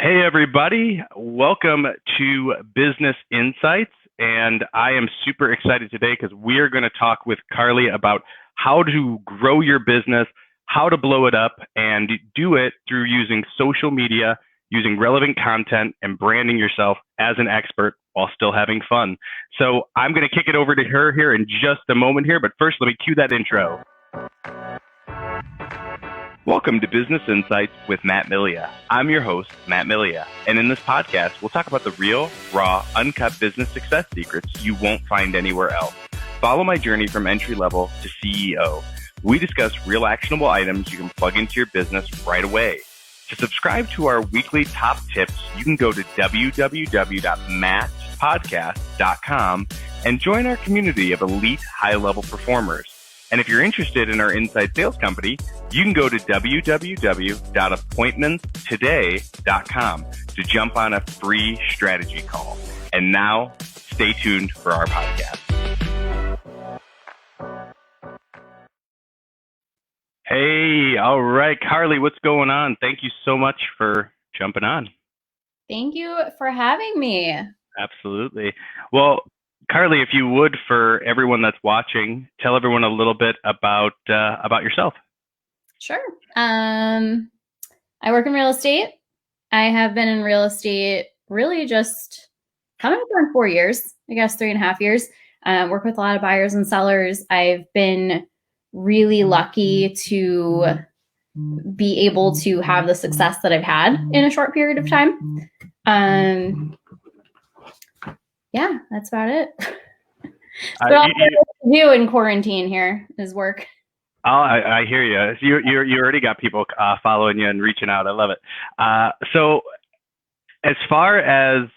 Hey, everybody. Welcome to Business Insights. And I am super excited today because we are going to talk with Carly about how to grow your business, how to blow it up, and do it through using social media, using relevant content, and branding yourself as an expert while still having fun. So I'm going to kick it over to her here in just a moment here. But first, let me cue that intro. Welcome to Business Insights with Matt Milia. I'm your host, Matt Milia, and in this podcast, we'll talk about the real, raw, uncut business success secrets you won't find anywhere else. Follow my journey from entry level to CEO. We discuss real actionable items you can plug into your business right away. To subscribe to our weekly top tips, you can go to www.mattpodcast.com and join our community of elite high-level performers. And if you're interested in our inside sales company, you can go to www.appointmentstoday.com to jump on a free strategy call. And now, stay tuned for our podcast. Hey, all right, Carly, what's going on? Thank you so much for jumping on. Thank you for having me. Absolutely. Well, Carly, if you would, for everyone that's watching, tell everyone a little bit about yourself. Sure. I work in real estate. I have been in real estate really just coming up on 4 years, I guess 3.5 years. Work with a lot of buyers and sellers. I've been really lucky to be able to have the success that I've had in a short period of time. Yeah, that's about it. What else do you do in quarantine here is work. Oh, I hear you. You already got people following you and reaching out. I love it. So as far as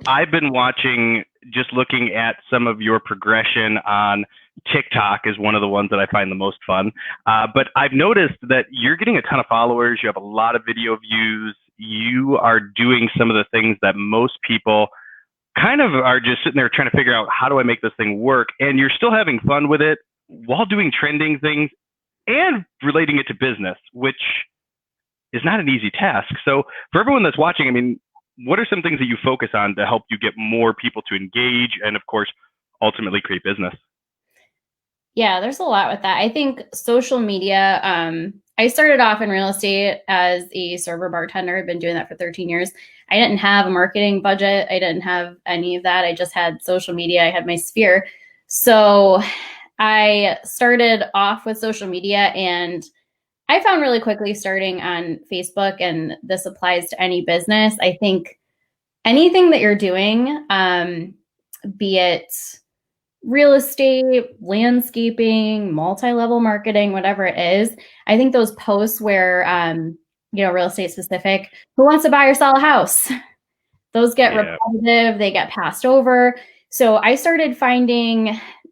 I've been watching, just looking at some of your progression on TikTok is one of the ones that I find the most fun. But I've noticed that you're getting a ton of followers. You have a lot of video views. You are doing some of the things that most people kind of are just sitting there trying to figure out, how do I make this thing work? And you're still having fun with it while doing trending things and relating it to business, which is not an easy task. So for everyone that's watching, I mean, what are some things that you focus on to help you get more people to engage and, of course, ultimately create business? Yeah, there's a lot with that. I think social media, I started off in real estate as a server bartender. I've been doing that for 13 years. I didn't have a marketing budget. I didn't have any of that. I just had social media. I had my sphere. So I started off with social media, and I found really quickly starting on Facebook, and this applies to any business. I think anything that you're doing, be it real estate, landscaping, multi-level marketing, whatever it is, I think those posts where, real estate specific, who wants to buy or sell a house? Those get repetitive, they get passed over. So I started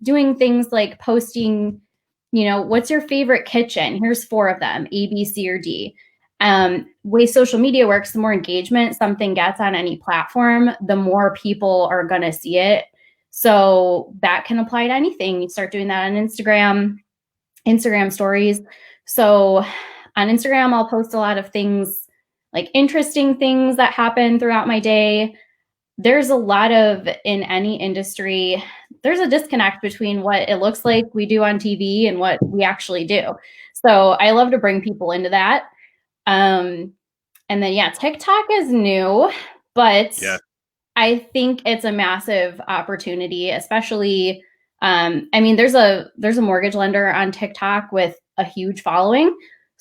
doing things like posting, what's your favorite kitchen? Here's 4 of them, A, B, C, or D. Way social media works, the more engagement something gets on any platform, the more people are going to see it. So that can apply to anything. You start doing that on Instagram stories. So on Instagram, I'll post a lot of things, like interesting things that happen throughout my day. There's a lot of, in any industry, there's a disconnect between what it looks like we do on TV and what we actually do. So I love to bring people into that. And then, TikTok is new, but I think it's a massive opportunity, especially, there's a mortgage lender on TikTok with a huge following.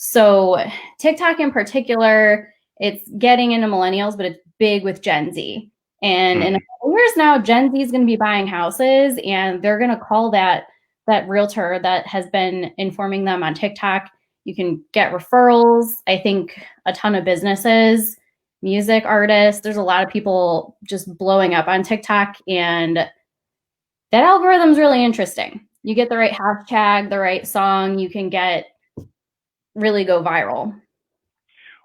So TikTok in particular, it's getting into millennials, but it's big with Gen Z. And in a couple years now, Gen Z is going to be buying houses, and they're going to call that realtor that has been informing them on TikTok. You can get referrals. I think a ton of businesses, music artists, there's a lot of people just blowing up on TikTok, and that algorithm is really interesting. You get the right hashtag, the right song, you can really go viral.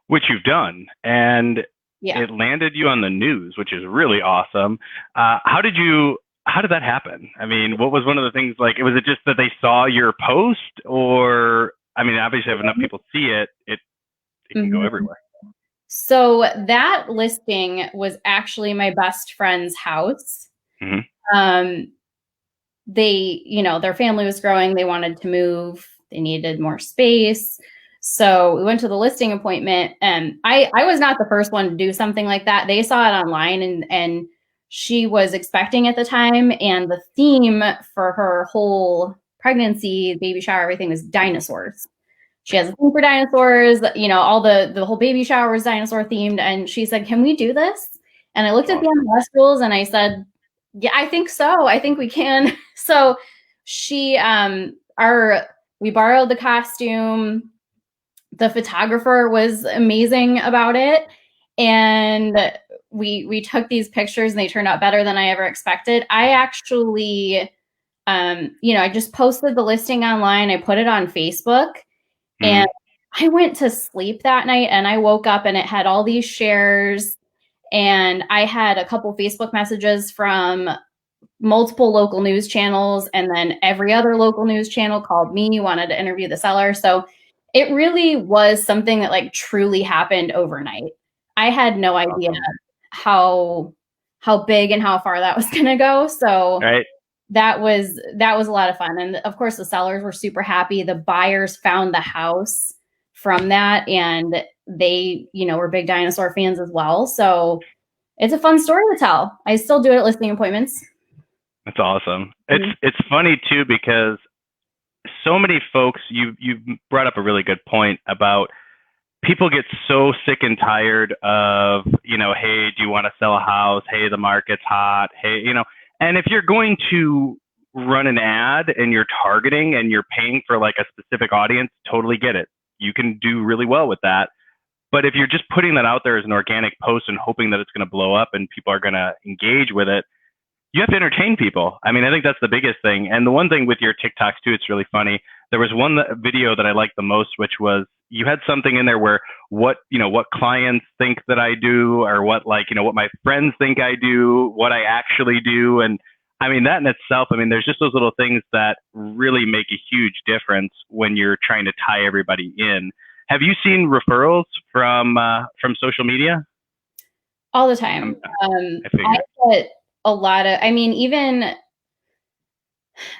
Which you've done. And it landed you on the news, which is really awesome. How did that happen? I mean, what was one of the things, like, was it just that they saw your post, or, I mean, obviously if enough people see it, it can go everywhere. So that listing was actually my best friend's house. Um, they, their family was growing. They wanted to move. They needed more space. So we went to the listing appointment, and I was not the first one to do something like that. They saw it online, and she was expecting at the time, and the theme for her whole pregnancy, baby shower, everything was dinosaurs. She has a theme for dinosaurs, all the whole baby shower was dinosaur themed. And she said, "Can we do this?" And I looked at the MLS rules and I said, "Yeah, I think so. I think we can." So we borrowed the costume. The photographer was amazing about it. And we took these pictures and they turned out better than I ever expected. I actually, I just posted the listing online. I put it on Facebook. And I went to sleep that night and I woke up and it had all these shares. And I had a couple Facebook messages from multiple local news channels. And then every other local news channel called me, wanted to interview the seller. So it really was something that like truly happened overnight. I had no idea how big and how far that was going to go. So right. that was a lot of fun. And of course the sellers were super happy. The buyers found the house from that, and they, were big dinosaur fans as well. So it's a fun story to tell. I still do it at listing appointments. That's awesome. It's funny too, because so many folks, you brought up a really good point about people get so sick and tired of, hey, do you want to sell a house? Hey, the market's hot. Hey, and if you're going to run an ad and you're targeting and you're paying for like a specific audience, totally get it. You can do really well with that. But if you're just putting that out there as an organic post and hoping that it's going to blow up and people are going to engage with it, you have to entertain people. I mean, I think that's the biggest thing. And the one thing with your TikToks too, it's really funny. There was one video that I liked the most, which was you had something in there where what clients think that I do, or what my friends think I do, what I actually do. And I mean, that in itself, there's just those little things that really make a huge difference when you're trying to tie everybody in. Have you seen referrals from social media? All the time. I get a lot of, even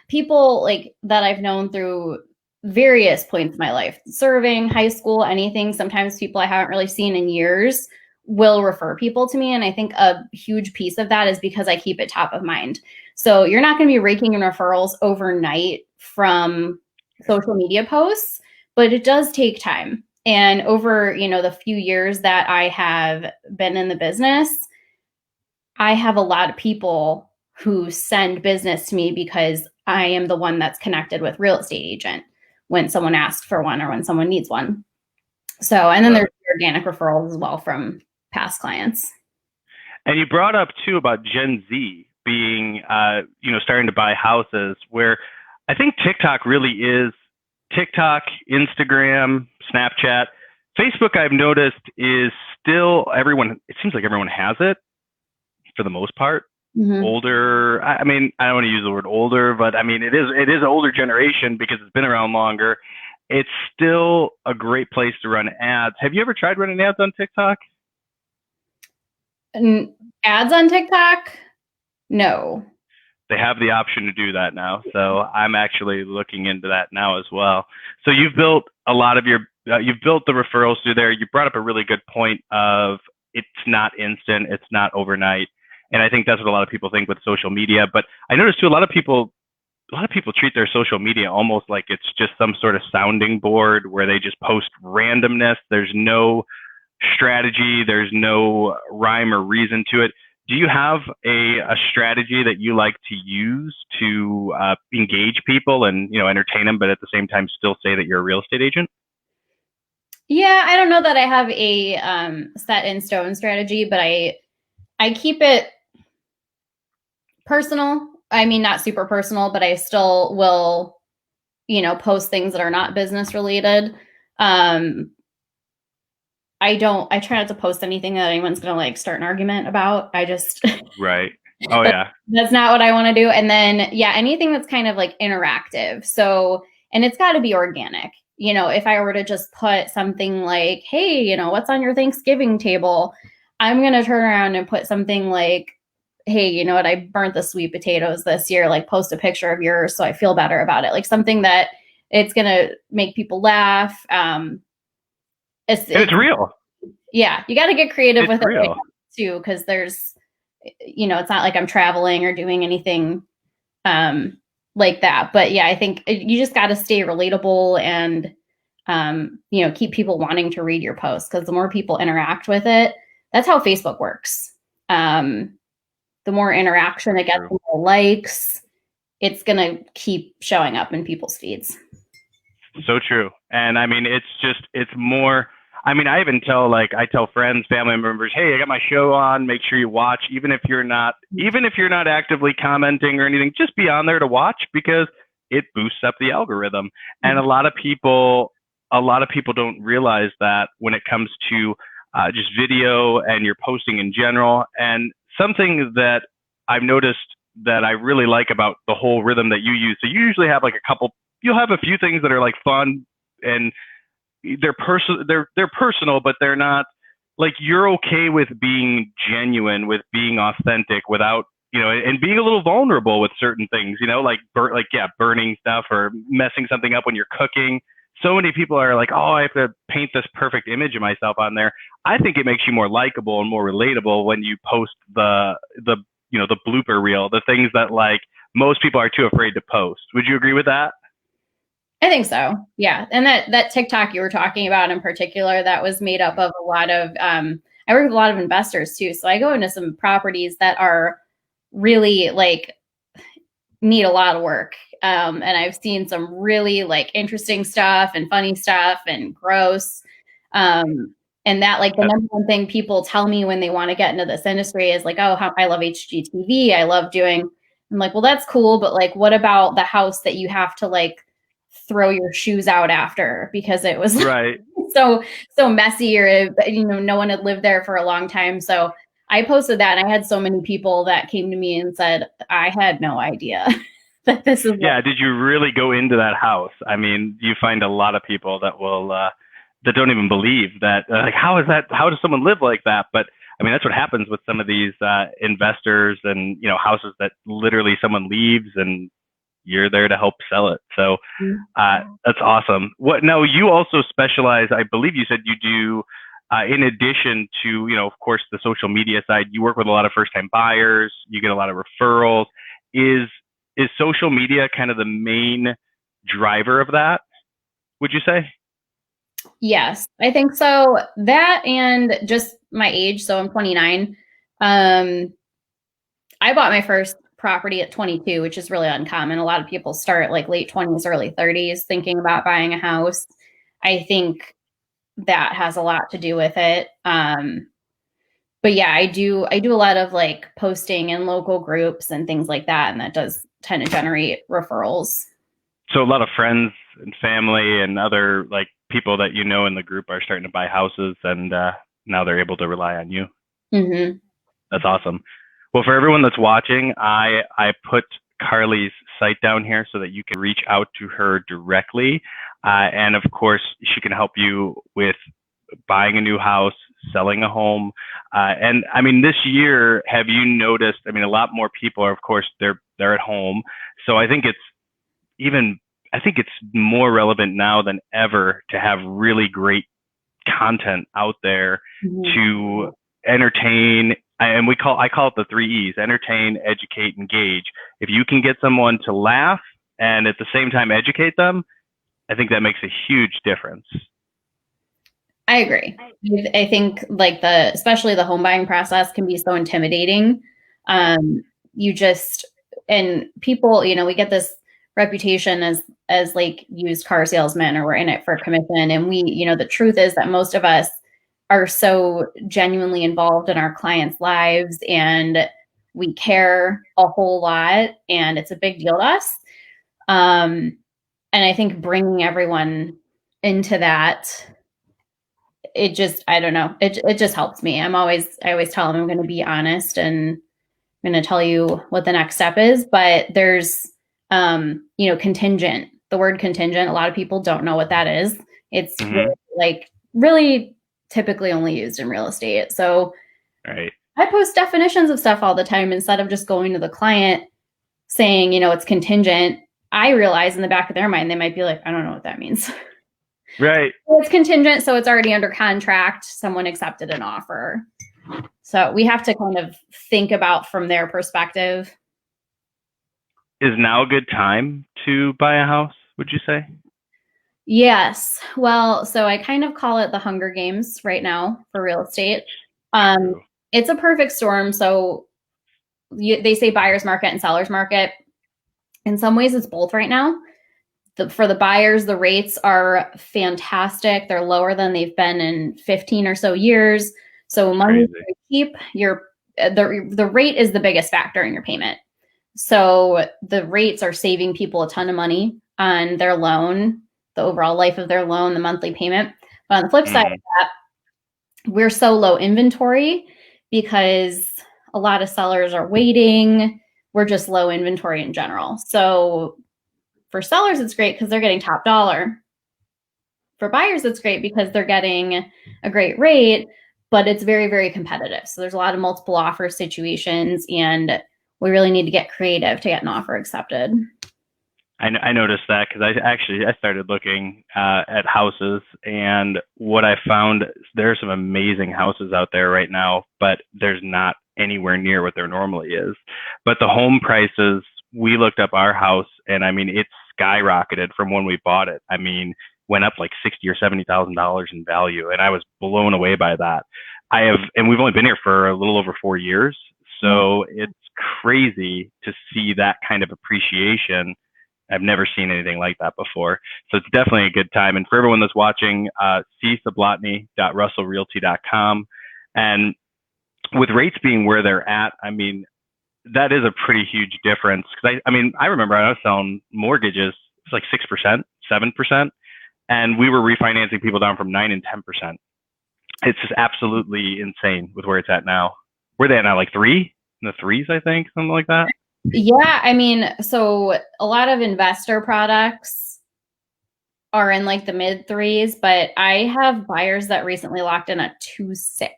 people like that I've known through various points in my life, serving, high school, anything. Sometimes people I haven't really seen in years will refer people to me. And I think a huge piece of that is because I keep it top of mind. So you're not going to be raking in referrals overnight from social media posts, but it does take time. And over, the few years that I have been in the business, I have a lot of people who send business to me because I am the one that's connected with real estate agent when someone asks for one or when someone needs one. So, and then there's organic referrals as well from past clients. And you brought up too about Gen Z being, starting to buy houses, where I think TikTok really is TikTok, Instagram, Snapchat, Facebook. I've noticed is still it seems like everyone has it for the most part. Older, I don't want to use the word older, but it is an older generation because it's been around longer. It's still a great place to run ads. Have you ever tried running ads on TikTok? Ads on TikTok? No. They have the option to do that now. So I'm actually looking into that now as well. So you've built a lot of you've built the referrals through there. You brought up a really good point of it's not instant, it's not overnight. And I think that's what a lot of people think with social media. But I noticed too, a lot of people treat their social media almost like it's just some sort of sounding board where they just post randomness. There's no strategy. There's no rhyme or reason to it. Do you have a strategy that you like to use to engage people and, entertain them, but at the same time still say that you're a real estate agent? Yeah, I don't know that I have a set in stone strategy, but I keep it personal. Not super personal, but I still will, post things that are not business related. I try not to post anything that anyone's going to start an argument about. I just, right. Oh yeah. That's not what I want to do. And then, anything that's kind of interactive. So, and it's got to be organic. if I were to just put something like, hey, what's on your Thanksgiving table? I'm going to turn around and put something like, hey, you know what? I burnt the sweet potatoes this year. Like, post a picture of yours so I feel better about it. Like, something that it's going to make people laugh. It's real. Yeah. You got to get creative with real. it too, because there's, it's not like I'm traveling or doing anything like that. But yeah, I think you just got to stay relatable and, keep people wanting to read your posts, because the more people interact with it, that's how Facebook works. The more interaction it gets, the more likes, it's going to keep showing up in people's feeds. So true. And I mean, it's more, I mean, I tell friends, family members, hey, I got my show on, make sure you watch, even if you're not actively commenting or anything, just be on there to watch, because it boosts up the algorithm. And a lot of people don't realize that when it comes to just video and your posting in general. And something that I've noticed that I really like about the whole rhythm that you use, so you usually have like you'll have a few things that are like fun and they're personal, but they're not, like, you're okay with being genuine, with being authentic, without, and being a little vulnerable with certain things, like burning stuff or messing something up when you're cooking. So many people are like, oh, I have to paint this perfect image of myself on there. I think it makes you more likable and more relatable when you post the blooper reel, the things that like most people are too afraid to post. Would you agree with that? I think so. Yeah. And that TikTok you were talking about in particular, that was made up of a lot of, I work with a lot of investors too. So I go into some properties that are really like need a lot of work. And I've seen some really like interesting stuff and funny stuff and gross. And that, like, the number one thing people tell me when they want to get into this industry is like, oh, I love HGTV. I love doing, I'm like, well, that's cool. But like, what about the house that you have to like throw your shoes out after because it was right. so messy, or no one had lived there for a long time? So I posted that, and I had so many people that came to me and said, I had no idea that this is. Yeah. Did you really go into that house? I mean, you find a lot of people that will, that don't even believe that, like, how does someone live like that? But I mean, that's what happens with some of these investors and, houses that literally someone leaves and you're there to help sell it. So that's awesome. Now, you also specialize, I believe you said you do, in addition to, of course, the social media side, you work with a lot of first-time buyers, you get a lot of referrals. Is social media kind of the main driver of that, would you say? Yes, I think so. That, and just my age. So I'm 29. I bought my first property at 22, which is really uncommon. A lot of people start like late 20s, early 30s thinking about buying a house. I think that has a lot to do with it. But yeah, I do a lot of like posting in local groups and things like that, and that does tend to generate referrals. So a lot of friends and family and other like people that in the group are starting to buy houses, and now they're able to rely on you. Mm-hmm. That's awesome. Well, for everyone that's watching, I put Carly's site down here so that you can reach out to her directly. And of course, she can help you with buying a new house, selling a home. And I mean, this year, have you noticed, I mean, a lot more people are, of course, they're at home. So I think it's more relevant now than ever to have really great content out there to entertain. And I call it the 3 E's: entertain, educate, engage. If you can get someone to laugh and at the same time educate them, I think that makes a huge difference. I agree. I think like especially the home buying process can be so intimidating. And people, we get this reputation as like used car salesmen, or we're in it for commission. And we, the truth is that most of us are so genuinely involved in our clients' lives, and we care a whole lot, and it's a big deal to us. And I think bringing everyone into that, I don't know. It just helps me. I always tell them I'm going to be honest and I'm going to tell you what the next step is, but there's, contingent the word contingent. A lot of people don't know what that is. It's Mm-hmm. really typically only used in real estate. So Right. I post definitions of stuff all the time instead of just going to the client saying, it's contingent. I realize in the back of their mind, they might be like, I don't know what that means. Right. Well, it's contingent, so it's already under contract. Someone accepted an offer. So we have to kind of think about from their perspective. Is now a good time to buy a house, would you say? Yes. Well, so I kind of call it the Hunger Games right now for real estate. It's a perfect storm. So they say buyer's market and seller's market. In some ways, it's both right now. For the buyers, the rates are fantastic. They're lower than they've been in 15 or so years. So money is cheap. The rate is the biggest factor in your payment. So the rates are saving people a ton of money on their loan, the overall life of their loan, the monthly payment. But on the flip side of that, we're so low inventory because a lot of sellers are waiting. We're just low inventory in general. So for sellers, it's great because they're getting top dollar. For buyers, it's great because they're getting a great rate, but it's very, very competitive. So there's a lot of multiple offer situations, and we really need to get creative to get an offer accepted. I noticed that because I started looking at houses, and what I found, there are some amazing houses out there right now, but there's not anywhere near what there normally is. But the home prices, we looked up our house, and I mean, it's skyrocketed from when we bought it. I mean, went up like $60,000 or $70,000 in value, and I was blown away by that. And we've only been here for a little over 4 years, so it's crazy to see that kind of appreciation. I've never seen anything like that before. So it's definitely a good time. And for everyone that's watching, see sablotny.russellrealty.com. And with rates being where they're at, I mean, that is a pretty huge difference. Because I remember I was selling mortgages, it's like 6%, 7%. And we were refinancing people down from 9 and 10%. It's just absolutely insane with where it's at now. Where are they at now? Like 3? In the 3s, I think, something like that. Yeah, I mean, so a lot of investor products are in like the mid 3s, but I have buyers that recently locked in at 2.6.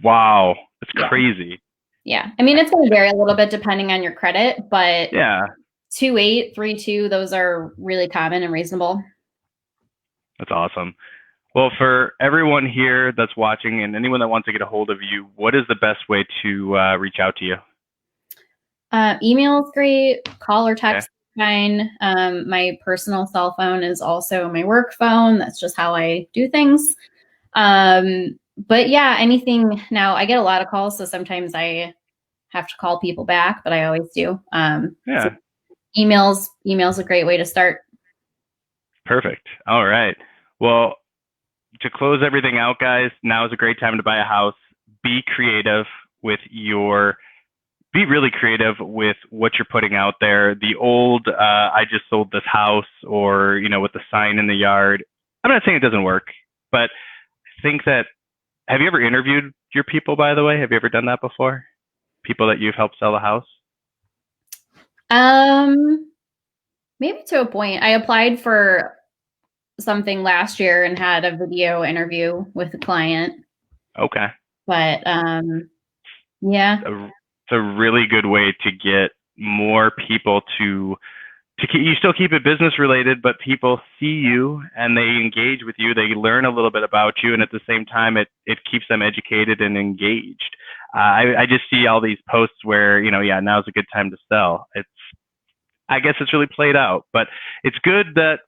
Wow, that's crazy. Yeah, I mean, it's going to vary a little bit depending on your credit, but yeah, 2.8, 3.2, those are really common and reasonable. That's awesome. Well, for everyone here that's watching and anyone that wants to get a hold of you, what is the best way to reach out to you? Email is great. Call or text is fine. My personal cell phone is also my work phone. That's just how I do things. But yeah, anything. Now I get a lot of calls, so sometimes I have to call people back, but I always do. So email's a great way to start. Perfect. All right. Well, to close everything out, guys, now is a great time to buy a house. Be creative with be really creative with what you're putting out there. The old, I just sold this house, or, with the sign in the yard. I'm not saying it doesn't work, but I think that, have you ever interviewed your people, by the way? Have you ever done that before? People that you've helped sell a house? Maybe to a point. I applied for something last year and had a video interview with a client. Okay. But yeah. It's a really good way to get more people to you still keep it business related, but people see you and they engage with you. They learn a little bit about you, and at the same time, it keeps them educated and engaged. I just see all these posts where, now's a good time to sell. I guess it's really played out, but it's good to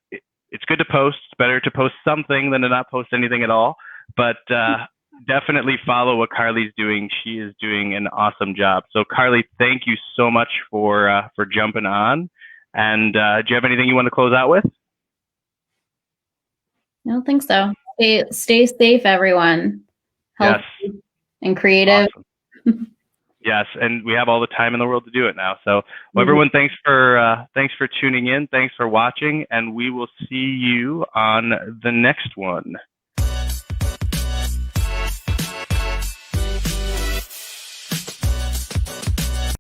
post. It's better to post something than to not post anything at all. But definitely follow what Carly's doing. She is doing an awesome job. So Carly, thank you so much for jumping on. And do you have anything you want to close out with? I don't think so. Stay safe, everyone. Healthy and creative. Awesome. Yes, and we have all the time in the world to do it now. So, everyone, thanks for tuning in. Thanks for watching, and we will see you on the next one.